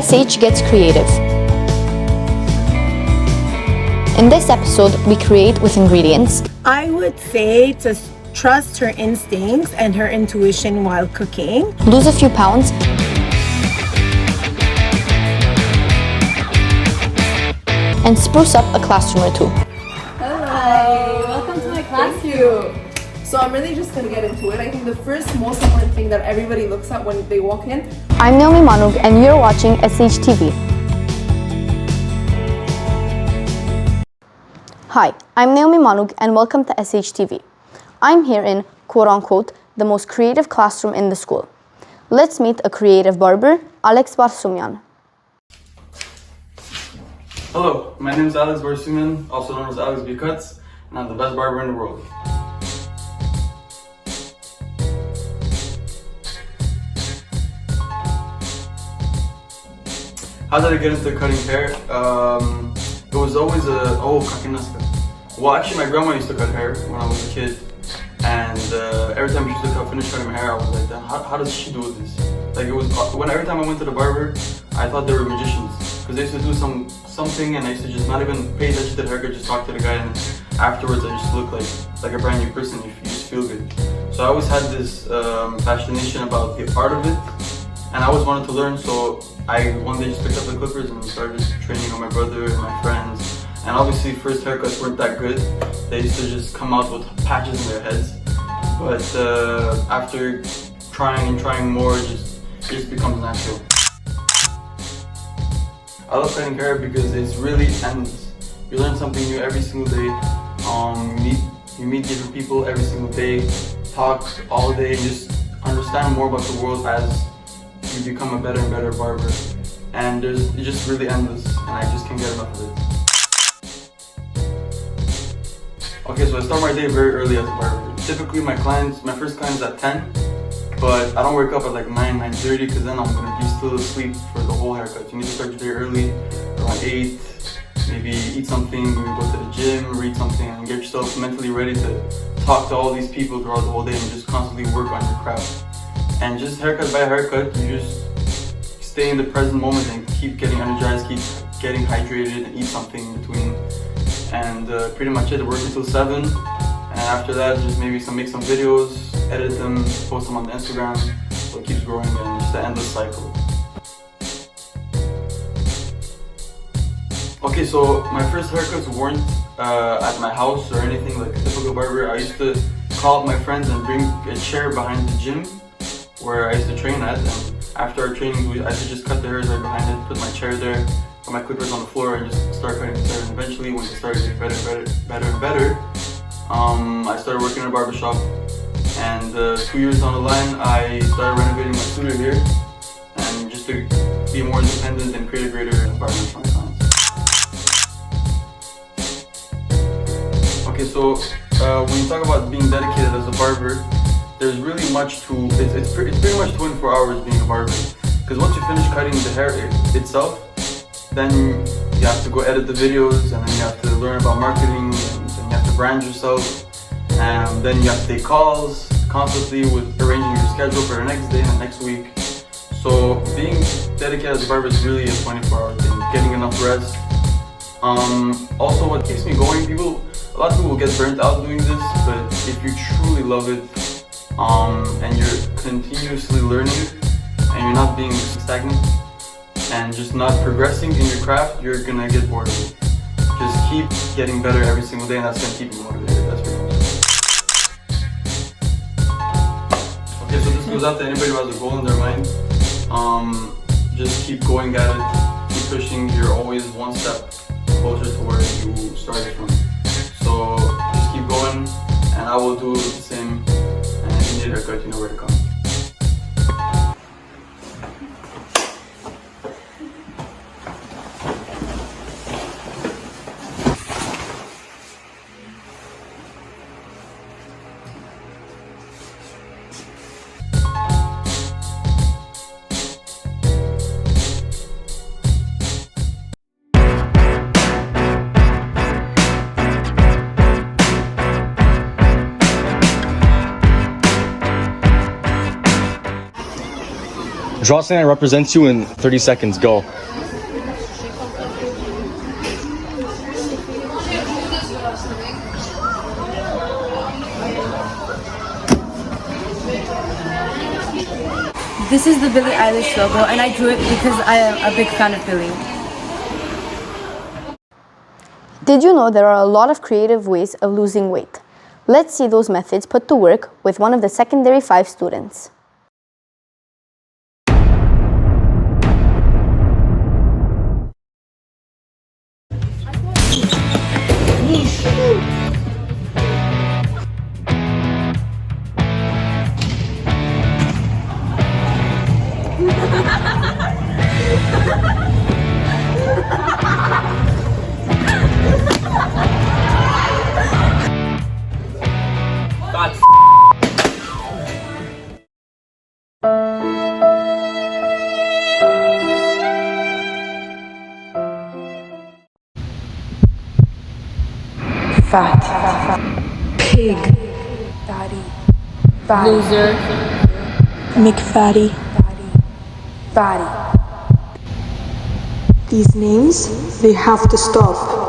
SH gets creative. In this episode, we create with ingredients. I would say to trust her instincts and her intuition while cooking. Lose a few pounds. And spruce up a classroom or two. Hi, welcome to my classroom. So I'm really just gonna get into it. I think the first most important thing that everybody looks at when they walk in. I'm Naomi Manug and you're watching SHTV. Hi, I'm Naomi Manug and welcome to SHTV. I'm here in, quote-unquote, the most creative classroom in the school. Let's meet a creative barber, Alex Barsoumian. Hello, my name is Alex Barsoumian, also known as Alex B Cuts, and I'm the best barber in the world. How did I get into cutting hair? It was always well, actually my grandma used to cut hair when I was a kid, and every time she used to finish cutting my hair, I was like, damn, how does she do this? Like it was every time I went to the barber, I thought they were magicians, because they used to do something, and I used to just not even pay attention to the haircut, just talk to the guy, and afterwards I just look like a brand new person. You just feel good. So I always had this fascination about the art of it, and I always wanted to learn. So I one day just picked up the clippers and started training with my brother and my friends. And obviously first haircuts weren't that good. They used to just come out with patches in their heads. But after trying more, it just becomes natural. I love cutting hair because it's really endless. You learn something new every single day. You meet different people every single day, talk all day, and just understand more about the world as you become a better and better barber. And it's just really endless, and I just can't get enough of it. Okay, so I start my day very early as a barber. Typically my first client is at 10, but I don't wake up at like 9:30 because then I'm gonna be still asleep for the whole haircut. You need to start your day early, around 8, maybe eat something, maybe go to the gym, read something, and get yourself mentally ready to talk to all these people throughout the whole day and just constantly work on your craft. And just haircut by haircut, you just stay in the present moment and keep getting energized, keep getting hydrated, and eat something in between. And pretty much it. Work until 7, and after that, just maybe make some videos, edit them, post them on the Instagram, so it keeps growing, and just the endless cycle. Okay, so my first haircuts weren't at my house or anything like a typical barber. I used to call up my friends and bring a chair behind the gym where I used to train at, and after our training, I used to just cut the hairs right behind it, put my chair there, put my clippers on the floor, and just start cutting the hair. And eventually, when it started getting better and better, I started working in a barbershop. And 2 years down the line, I started renovating my studio here, and just to be more independent and create a greater environment for my clients. Okay, so when you talk about being dedicated as a barber, there's really much to it's pretty much 24 hours being a barber, because once you finish cutting the hair itself, then you have to go edit the videos, and then you have to learn about marketing, and then you have to brand yourself, and then you have to take calls constantly with arranging your schedule for the next day and the next week. So being dedicated as a barber is really a 24-hour thing, getting enough rest. Also, what keeps me going, a lot of people will get burnt out doing this, but if you truly love it, and you're continuously learning it, and you're not being stagnant and just not progressing in your craft, you're gonna get bored of it. Just keep getting better every single day, and that's gonna keep you motivated. That's pretty much it. Okay, so this goes out to anybody who has a goal in their mind. Just keep going at it, keep pushing. You're always one step closer to where you started from. So just keep going, and I will do the same. And if you need a haircut, you know where to come. Draw something that represents you in 30 seconds. Go. This is the Billie Eilish logo, and I drew it because I am a big fan of Billie. Did you know there are a lot of creative ways of losing weight? Let's see those methods put to work with one of the secondary 5 students. Fat. Pig. Fatty. Loser. McFatty. Fatty. These names, they have to stop.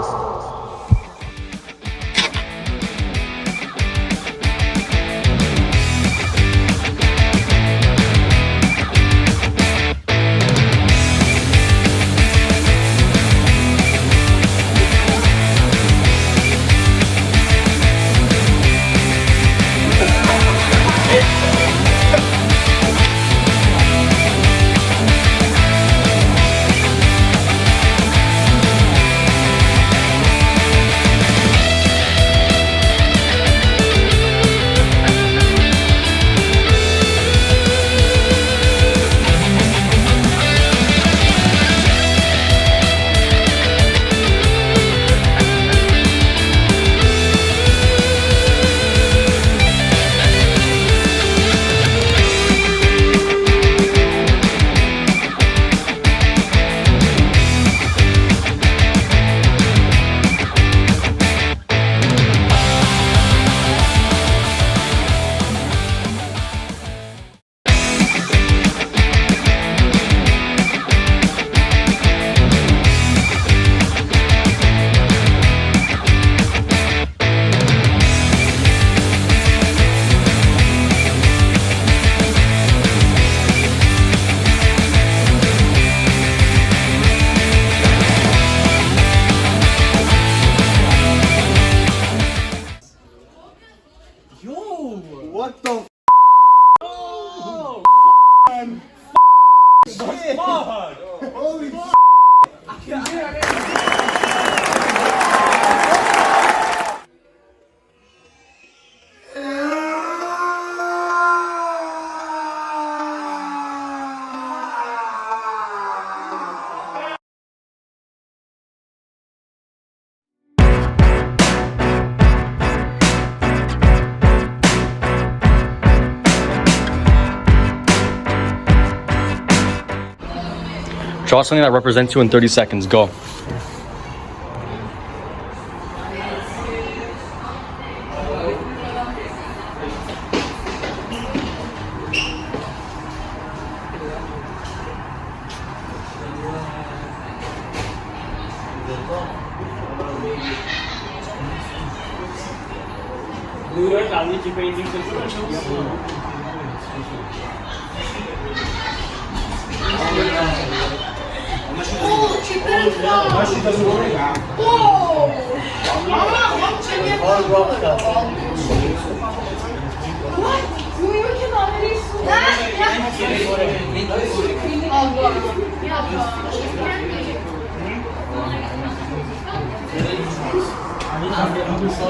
Draw something that represents you in 30 seconds. Go.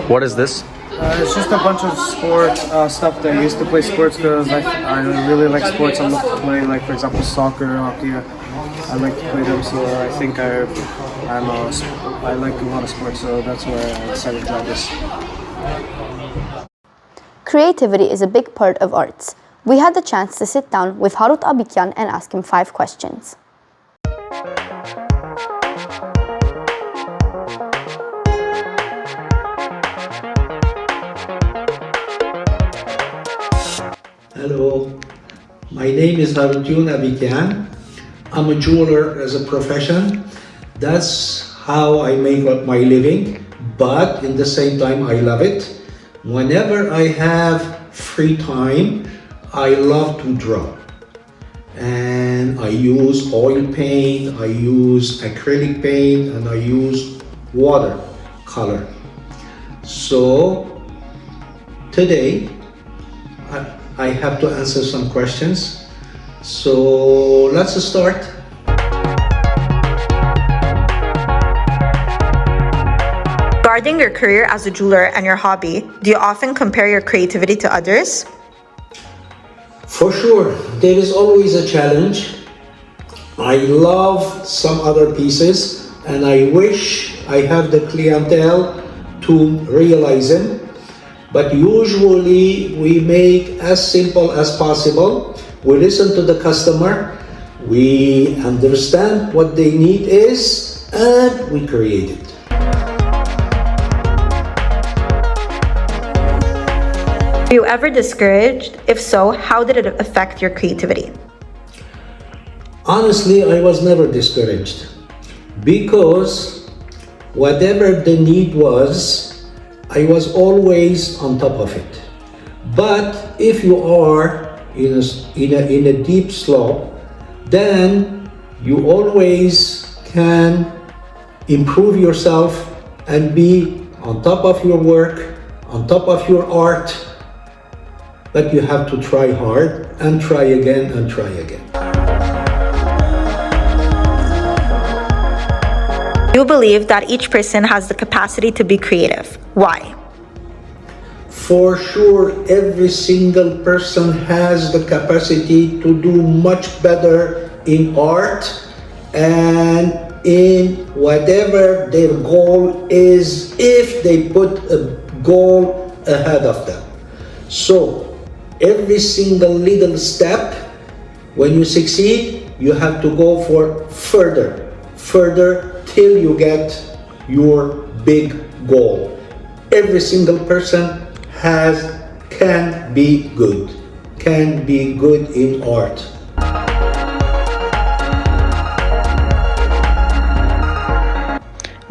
What is this? It's just a bunch of sport stuff that I used to play sports because I really like sports. I love to play, like for example, soccer, hockey. I like to play them, so I think I like a lot of sports, so that's why I decided to try this. Creativity is a big part of arts. We had the chance to sit down with Harout Abikian and ask him 5 questions. Hello. My name is Harout Abikian. I'm a jeweler as a profession. That's how I make up my living, but in the same time I love it. Whenever I have free time, I love to draw. And I use oil paint, I use acrylic paint, and I use watercolor. So today I have to answer some questions. So let's start. Regarding your career as a jeweler and your hobby, do you often compare your creativity to others? For sure, there is always a challenge. I love some other pieces and I wish I have the clientele to realize them. But usually we make as simple as possible. We listen to the customer, we understand what they need is, and we create it. Were you ever discouraged? If so, how did it affect your creativity? Honestly, I was never discouraged because whatever the need was, I was always on top of it. But if you are in a deep slope, then you always can improve yourself and be on top of your work, on top of your art. But you have to try hard and try again and try again. You believe that each person has the capacity to be creative. Why? For sure, every single person has the capacity to do much better in art and in whatever their goal is, if they put a goal ahead of them. So, every single little step, when you succeed, you have to go for further till you get your big goal. Every single person can be good in art.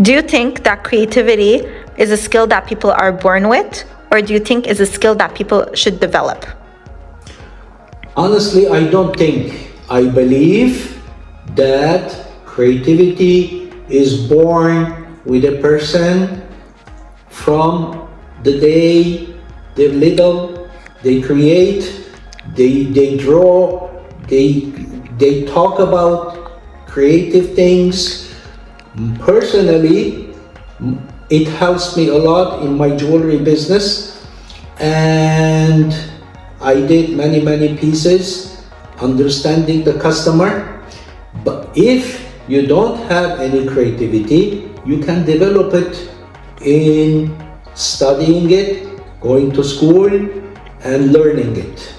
Do you think that creativity is a skill that people are born with, or do you think is a skill that people should develop? Honestly, I don't think. I believe that creativity is born with a person from the day they're little. They create, they draw, they talk about creative things. Personally, it helps me a lot in my jewelry business, and I did many pieces understanding the customer. But if you don't have any creativity, you can develop it in studying it, going to school and learning it.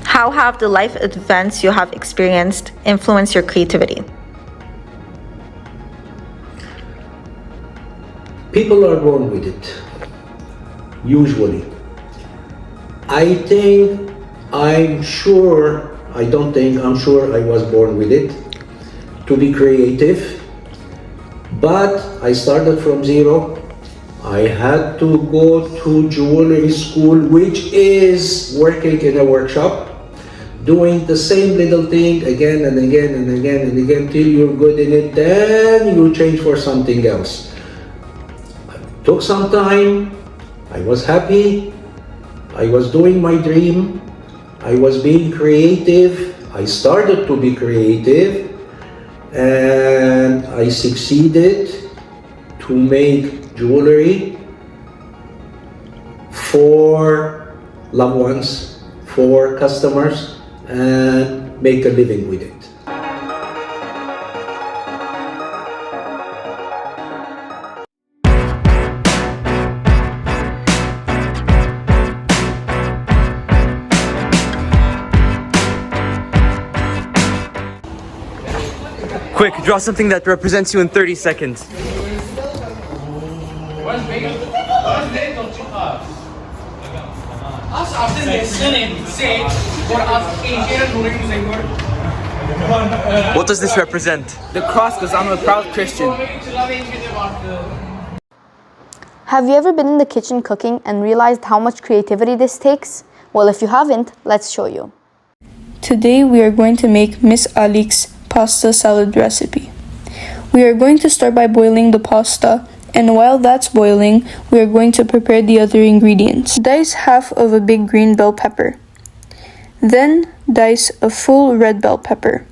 How have the life events you have experienced influenced your creativity? People are born with it, usually. I'm sure I was born with it, to be creative. But I started from zero. I had to go to jewelry school, which is working in a workshop, doing the same little thing again and again and again and again till you're good in it, then you change for something else. It took some time. I was happy. I was doing my dream. I was being creative. I started to be creative, and I succeeded to make jewelry for loved ones, for customers, and make a living with it. Quick, draw something that represents you in 30 seconds. What does this represent? The cross, because I'm a proud Christian. Have you ever been in the kitchen cooking and realized how much creativity this takes? Well, if you haven't, let's show you. Today we are going to make Miss Alik's pasta salad recipe. We are going to start by boiling the pasta, and while that's boiling, we are going to prepare the other ingredients. Dice half of a big green bell pepper. Then dice a full red bell pepper.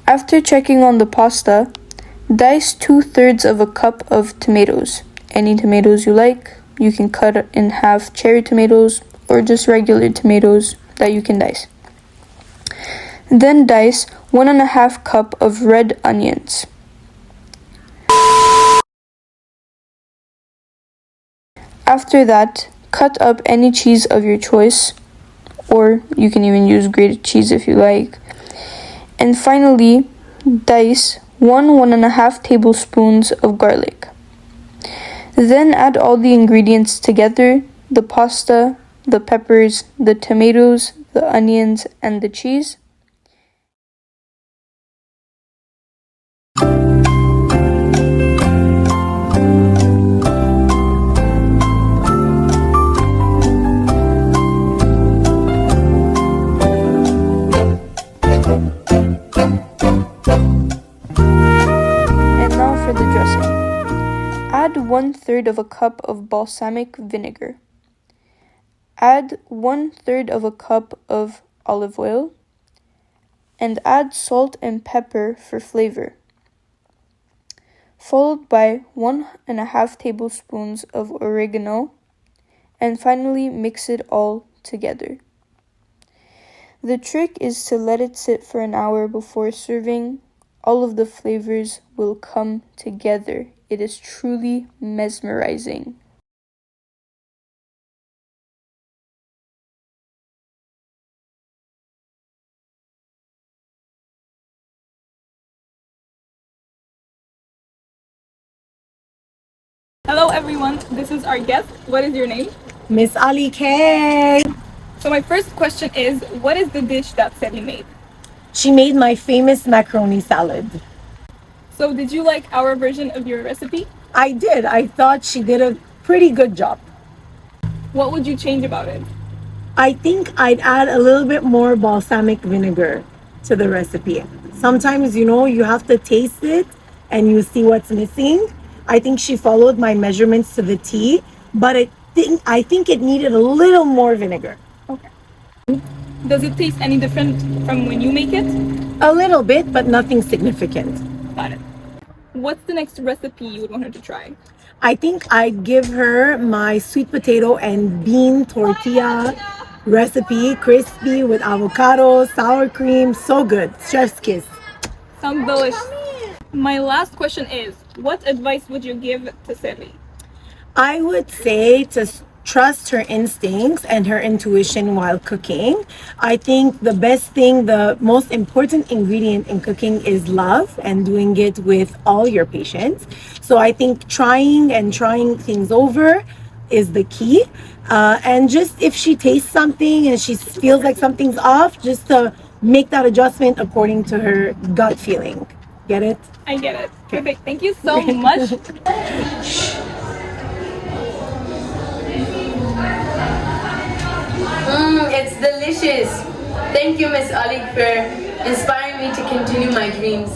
After checking on the pasta, dice 2/3 of a cup of tomatoes. Any tomatoes you like. You can cut in half cherry tomatoes or just regular tomatoes that you can dice. Then dice 1.5 cup of red onions. After that, cut up any cheese of your choice, or you can even use grated cheese if you like. And finally, dice 1.5 tablespoons of garlic. Then add all the ingredients together, the pasta, the peppers, the tomatoes, the onions, and the cheese. Add 1/3 of a cup of balsamic vinegar. Add 1/3 of a cup of olive oil. And add salt and pepper for flavor. Followed by 1.5 tablespoons of oregano. And finally mix it all together. The trick is to let it sit for an hour before serving. All of the flavors will come together. It is truly mesmerizing. Hello everyone, this is our guest. What is your name? Miss Ali K. So my first question is, what is the dish that Sally made? She made my famous macaroni salad. So did you like our version of your recipe? I did. I thought she did a pretty good job. What would you change about it? I think I'd add a little bit more balsamic vinegar to the recipe. Sometimes, you have to taste it and you see what's missing. I think she followed my measurements to the T, but I think it needed a little more vinegar. Okay. Does it taste any different from when you make it? A little bit, but nothing significant. Got it. What's the next recipe you would want her to try? I think I'd give her my sweet potato and bean tortilla recipe, crispy with avocado, sour cream, so good. Chef's kiss. Sounds delicious. My last question is, what advice would you give to Sally? I would say to trust her instincts and her intuition while cooking. I think the best thing, the most important ingredient in cooking is love and doing it with all your patience. So I think trying things over is the key. And just if she tastes something and she feels like something's off, just to make that adjustment according to her gut feeling. Get it? I get it. Perfect. Thank you so much. It's delicious. Thank you, Miss Ali, for inspiring me to continue my dreams.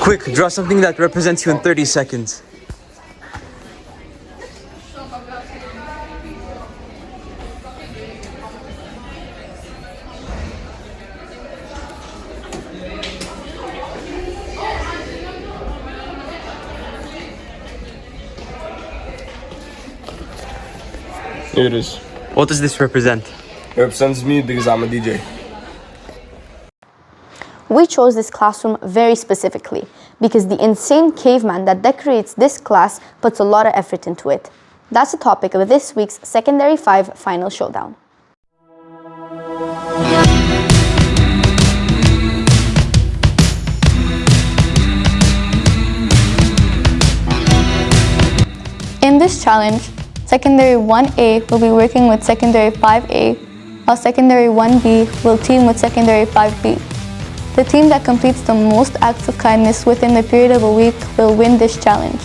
Quick, draw something that represents you in 30 seconds. Here it is. What does this represent? It represents me because I'm a DJ. We chose this classroom very specifically because the insane caveman that decorates this class puts a lot of effort into it. That's the topic of this week's Secondary 5 Final Showdown. challenge, Secondary 1A will be working with Secondary 5A, while Secondary 1B will team with Secondary 5B. The team that completes the most acts of kindness within the period of a week will win this challenge.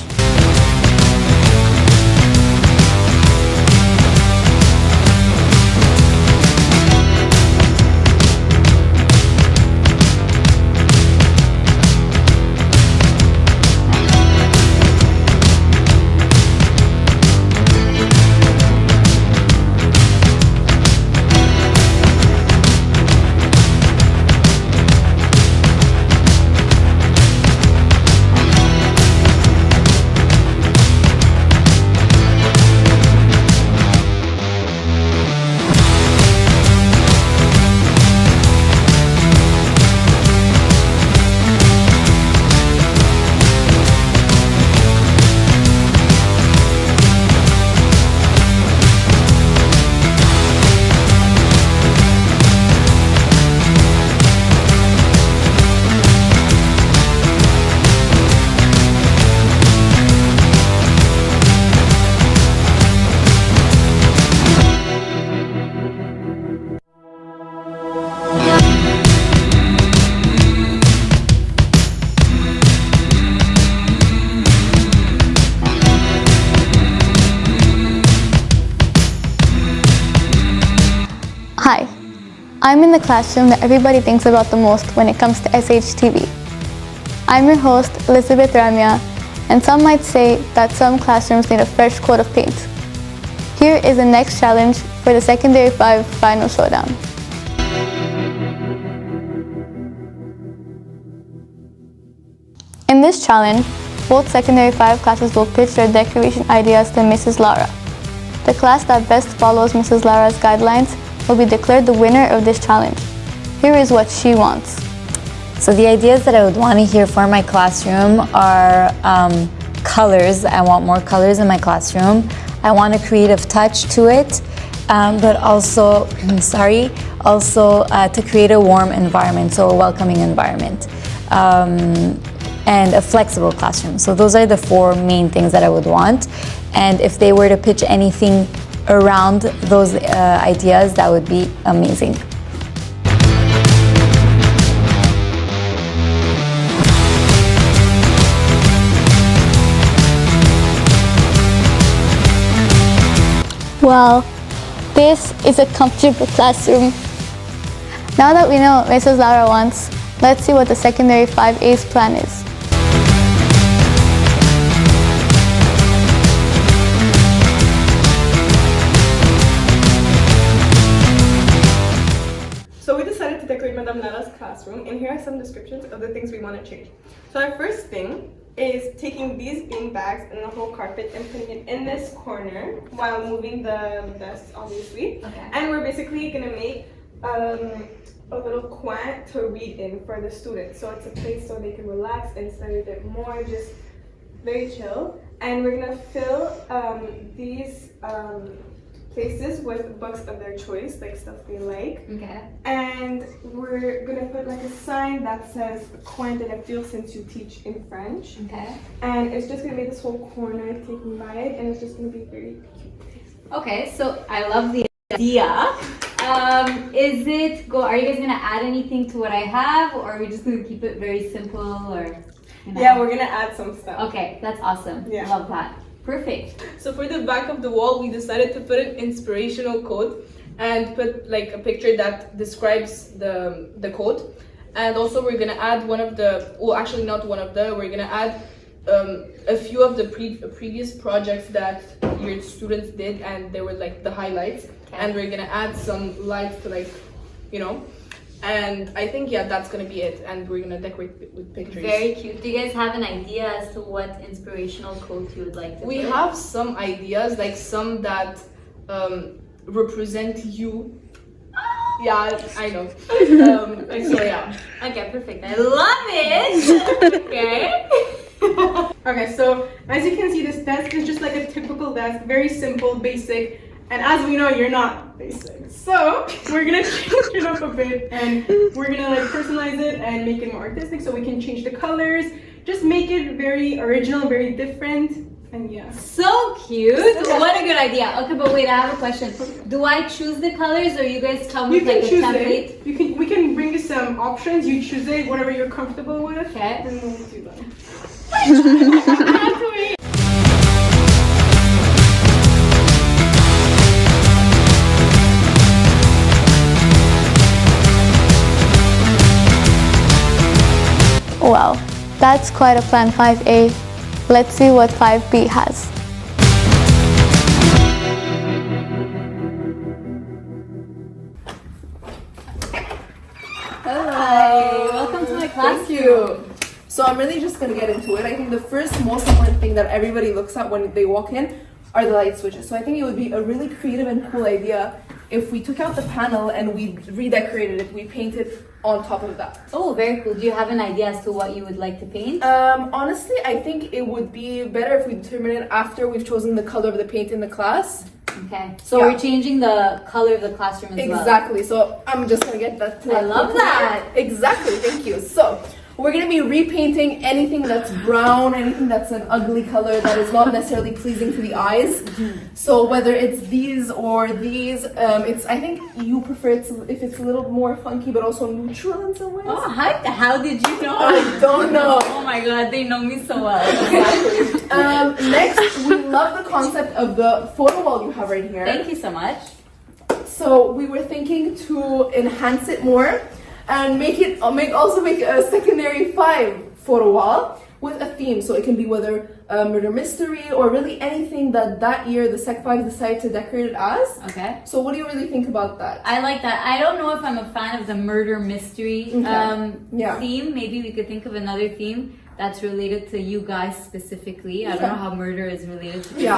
Hi, I'm in the classroom that everybody thinks about the most when it comes to SHTV. I'm your host, Elizabeth Ramya, and some might say that some classrooms need a fresh coat of paint. Here is the next challenge for the Secondary 5 Final Showdown. In this challenge, both Secondary 5 classes will pitch their decoration ideas to Mrs. Lara. The class that best follows Mrs. Lara's guidelines will be declared the winner of this challenge. Here is what she wants. So the ideas that I would want to hear for my classroom are colors. I want more colors in my classroom. I want a creative touch to it, but also, to create a warm environment, so a welcoming environment, and a flexible classroom. So those are the four main things that I would want. And if they were to pitch anything around those ideas, that would be amazing. Wow, this is a comfortable classroom. Now that we know what Mrs. Lara wants, let's see what the Secondary 5A's plan is. So we decided to decorate Madame Lara's classroom, and here are some descriptions of the things we want to change. So our first thing is taking these bean bags and the whole carpet and putting it in this corner while moving the desks, obviously. Okay. And we're basically gonna make a little coin to read in for the students. So it's a place so they can relax and study a bit more, just very chill. And we're gonna fill these places with books of their choice, like stuff they like. Okay. And we're gonna put like a sign that says "Coin de lecture" since you teach in French. Okay. And it's just gonna be this whole corner taken by it, and it's just gonna be very cute. Okay, so I love the idea. Are you guys gonna add anything to what I have, or are we just gonna keep it very simple, or? Yeah, we're gonna add some stuff. Okay, that's awesome. Yeah. Love that. Perfect. So for the back of the wall, we decided to put an inspirational quote and put like a picture that describes the quote. And also we're gonna add we're gonna add a few of the previous projects that your students did, and they were like the highlights. Okay. And we're gonna add some lights to and I think, yeah, that's gonna be it. And we're gonna decorate with pictures. Very cute. Do you guys have an idea as to what inspirational quote you would like to We put? have some ideas, like some that represent you. Yeah, I know. So yeah. Okay, perfect. I love it. Okay. Okay, so as you can see, this desk is just like a typical desk, very simple, basic. And as we know, you're not basic. So we're gonna change it up a bit, and we're gonna like personalize it and make it more artistic, so we can change the colors, just make it very original, very different. And yeah. So cute. What a good idea. Okay, but wait, I have a question. Do I choose the colors or you guys come with like a template? We can bring you some options. You choose it, whatever you're comfortable with. Okay. And we'll do that. Well, that's quite a plan 5A. Let's see what 5B has. Hi, welcome to my classroom. Thank you. So I'm really just gonna get into it. I think the first most important thing that everybody looks at when they walk in are the light switches. So I think it would be a really creative and cool idea if we took out the panel and we redecorated it, we painted on top of that. Oh, very cool. Do you have an idea as to what you would like to paint? Honestly, I think it would be better if we determine it after we've chosen the color of the paint in the class. Okay, so we're changing the color of the classroom as well. Exactly, so I'm just gonna get that to I love that. Exactly, thank you. So we're gonna be repainting anything that's brown, anything that's an ugly color that is not necessarily pleasing to the eyes. So whether it's these or these, I think you prefer it if it's a little more funky but also neutral in some ways. Oh, how did you know? I don't know. Oh my god, they know me so well. Exactly. Next, we love the concept of the photo wall you have right here. Thank you so much. So we were thinking to enhance it more and make a secondary 5 photo wall with a theme. So it can be whether murder mystery or really anything that year the Sec 5 decided to decorate it as. Okay. So what do you really think about that? I like that. I don't know if I'm a fan of the murder mystery theme. Maybe we could think of another theme that's related to you guys specifically. I don't know how murder is related to you.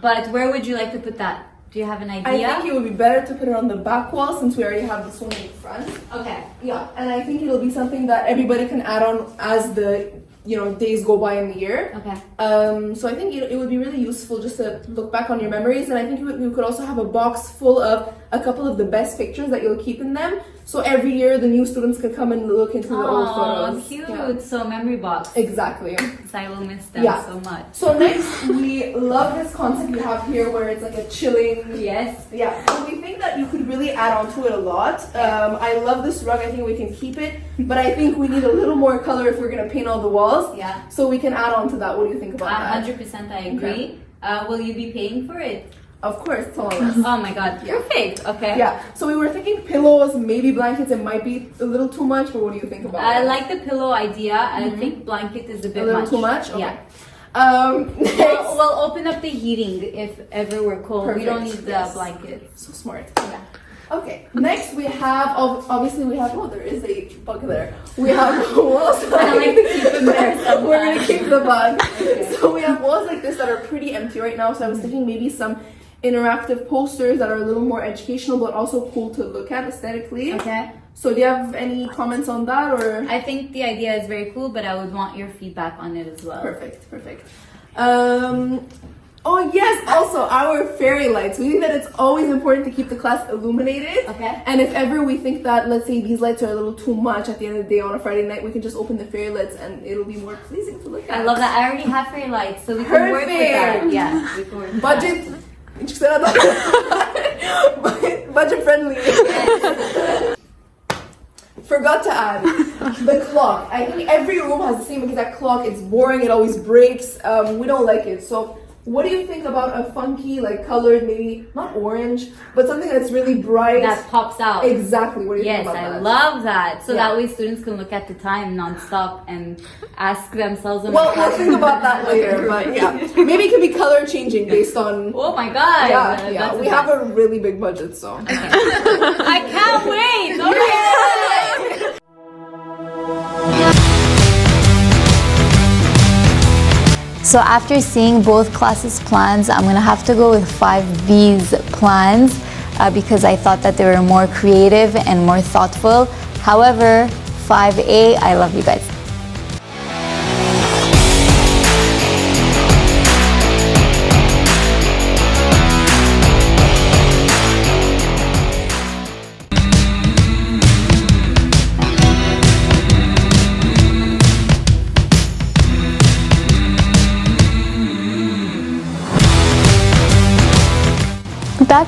But where would you like to put that? Do you have an idea? I think it would be better to put it on the back wall since we already have this one in the front. Okay. Yeah, and I think it'll be something that everybody can add on as the days go by in the year. Okay. So I think it would be really useful just to look back on your memories, and I think we could also have a box full of a couple of the best pictures that you'll keep in them. So every year the new students could come and look into the old photos. Oh, cute. Yeah. So memory box. Exactly. Because I will miss them so much. So next, we love this concept you have here where it's like a chilling. Yes. Yeah. So we think that you could really add on to it a lot. I love this rug. I think we can keep it, but I think we need a little more color if we're gonna paint all the walls. Yeah. So we can add on to that. What do you think about that? 100% I agree. Okay. Will you be paying for it? Of course, it's all of us. Oh my god, perfect. Okay. Yeah. So we were thinking pillows, maybe blankets. It might be a little too much, but what do you think about it? I like the pillow idea, and I think blanket is a bit little too much. Okay. Yeah. We'll open up the heating if ever we're cold. Perfect. We don't need the blanket. So smart. Yeah. Okay. Next we have obviously we have there is a bug there. We have walls. I like to keep them there sometimes. We're gonna keep the bug. Okay. So we have walls like this that are pretty empty right now. So I was thinking maybe some interactive posters that are a little more educational but also cool to look at aesthetically. Okay. So do you have any comments on that, or? I think the idea is very cool, but I would want your feedback on it as well. Perfect. Oh yes, also our fairy lights. We think that it's always important to keep the class illuminated. Okay. And if ever we think that, let's say these lights are a little too much at the end of the day on a Friday night, we can just open the fairy lights and it'll be more pleasing to look at. I love that. I already have fairy lights, so we can work with that. Yeah, we can work with budget. Budget friendly. Forgot to add the clock. I think every room has the same exact clock. It's boring. It always breaks. We don't like it. So what do you think about a funky, like colored, maybe not orange, but something that's really bright that pops out? Exactly. What do you think about that? Yes, I love that. So that way students can look at the time non-stop and ask themselves. Well, we'll think about that later. But yeah, maybe it can be color changing based on. Oh my god! Yeah. We have a really big budget, so. Okay. I can't wait. Okay. So after seeing both classes' plans, I'm gonna have to go with 5B's plans because I thought that they were more creative and more thoughtful. However, 5A, I love you guys.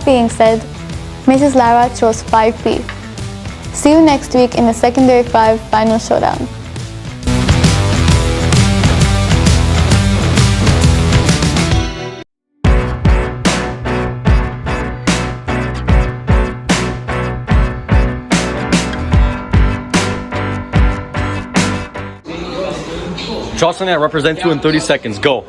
being said, Mrs. Lara chose 5B. See you next week in the Secondary 5 Final Showdown. Draw something that represents you in 30 seconds. Go.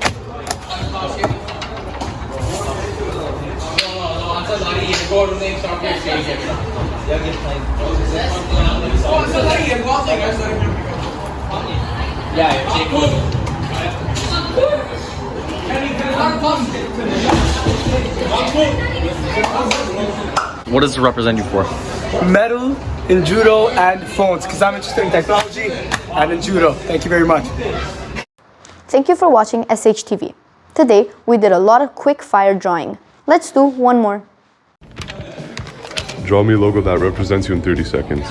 What does it represent you for? Medal in judo and phones, because I'm interested in technology and in judo. Thank you very much. Thank you for watching SHTV. Today, we did a lot of quick fire drawing. Let's do one more. Draw me a logo that represents you in 30 seconds.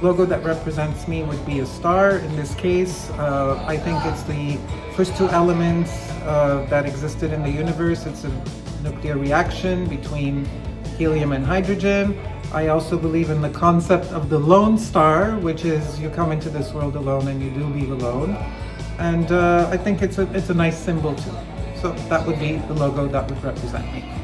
Logo that represents me would be a star. In this case, I think it's the first two elements that existed in the universe. It's a nuclear reaction between helium and hydrogen. I also believe in the concept of the lone star, which is you come into this world alone and you do leave alone. And I think it's a nice symbol too. So that would be the logo that would represent me.